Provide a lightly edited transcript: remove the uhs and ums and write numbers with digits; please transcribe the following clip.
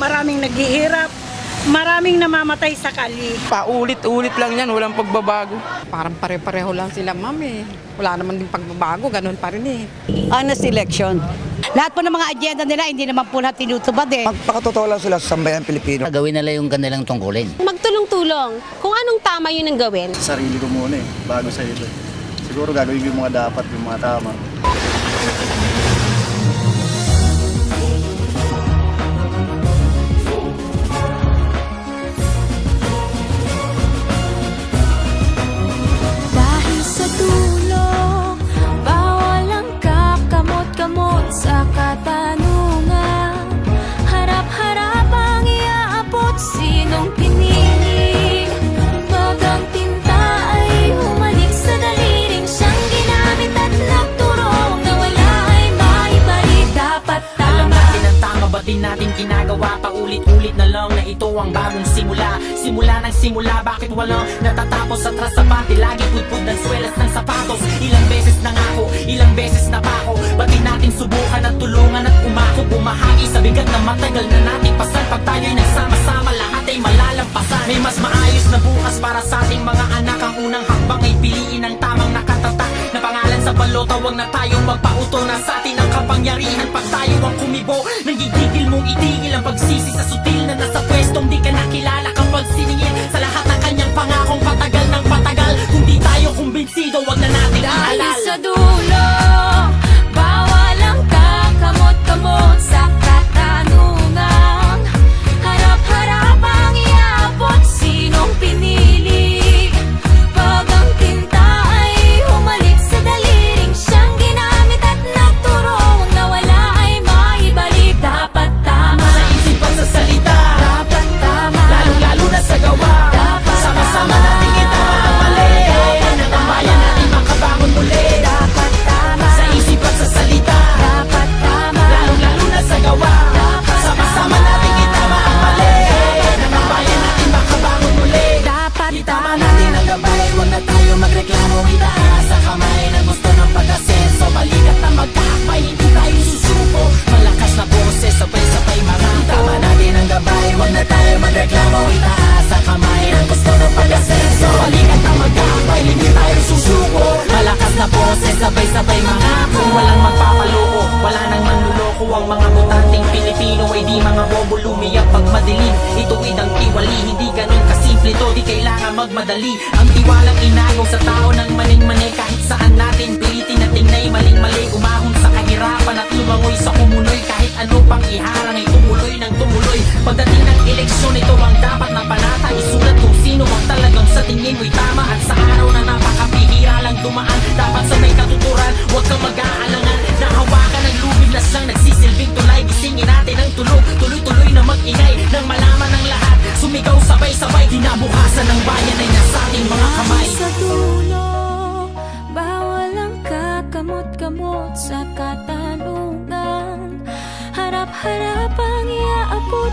maraming naghihirap, maraming namamatay sa kali. Paulit-ulit lang yan, walang pagbabago. Parang pare-pareho lang sila, ma'am eh. Wala naman din pagbabago, ganun pa rin eh. Honest election. Lahat po ng mga agenda nila, hindi naman po lahat tinutupad eh. Magpakatotoo lang sila sa sambayan Pilipino. Gawin nila yung kanilang tungkulin. Magtulong-tulong kung anong tama yun ang gawin. Sarili ko muna bago sa iba. Siguro gagawin ko yung mga dapat, yung mga tama. Dahil sa tulong, bawal ang kakamot-kamot sa katanungan. Harap-harap ang iaabot, sinong pinili. Pag ang tinta ay humalik sa daliring siyang ginamit at nagturong na wala ay maibalik. Dapat alam tama. natin ang tama, ba't di natin ginagawa? Paulit-ulit na lang na ito ang bagong simula. Simula ng simula, bakit walang natatapos? Atras sa bante, lagi pudpud ng swelas ng sapatos. Ilang beses na nga ako, ilang beses na pa ako. Ba't di natin subukan at tulungan at umako? Bumahagi sa bigat na matagal na nating pasan. Pag tayo'y nagsama-sama, lahat ay malalampasan. May mas maayos na bukas para sa ating mga anak. Ang unang hakbang ay piliin ang tamang nakatatak na pangalan sa balota. Huwag na tayong magpauto na sa atin ang kapangyarihan. Pag tayo ang kumibo, nagigigil mong itigil ang pagsisi sa sutil na nasa pwestong di ka nakilala. Kapag siningil sa lahat ng kanyang pangakong patagal ng patagal. Kung di tayo kumbinsido, wag na natin Dahil ihalal. sa dulo, bawal ang kakamot-kamot sa katanungan. Harap-harap ang iabot, sinong pinili. Pag ang tinta ay humalik sa daliring siyang ginamit at nagturong na wala ay maibalik. Dapat tama. Sa isip at sa salita, Dapat tama. lalong-lalo na sa gawa. Dapat Sama-sama tama. natin itama ang mali. Ang bayan natin makabangon muli. Dapat tama. Sa isip at sa salita, Dapat tama. lalong-lalo na sa gawa. Sama-sama natin itama ang mali. Ang bayan natin makabangon muli. Dapat Itama natin ang gabay, huwag na tayo magreklamo. Itaas sa kamay ng gusto ng pag-asenso. Balikat na magkakbay, hindi tayo susuko. Malakas na boses, sabay-sabay mga itama natin ang gabay, huwag na tayo magreklamo. Itaas sa kamay ng gusto ng pag-asenso. Balikat na magkakbay, hindi tayo susuko. Malakas na boses, sabay-sabay mga kung walang magpapaloko, wala nang manluloko. Ang mga botanteng Pilipino ay di mga bobo lumiyak pag madilim. Ituwid ang tiwali, hindi ganun kasimple to, di kailangan magmadali. Ang tiwalang inagaw sa tao ng maning-mani. Kahit saan natin pilitin na tingnay maling-mali. Umahon sa kahirapan at lumangoy sa kumunoy. Kahit ano pang iharang ay tumuloy ng tumuloy. Pagdating ng eleksyon, ito ang dapat na panata. Isulat kung sino ang talagang sa tingin mo'y tama. At sa araw na napakapihira lang dumaan, dapat sa may katuturan, huwag kang mag-aalangan. Nahawakan ng lubid na siyang nagsisilbing tulay. Gisingin natin ang tulog, tuloy-tuloy na mag-ingay. Nang malaman ng lahat, sumigaw sabay-sabay. Kinabukasan ng bayan ay nasa ating mga kamay. sa dulo, bawal ang kakamot-kamot sa katanungan. Harap-harap ang iaabot,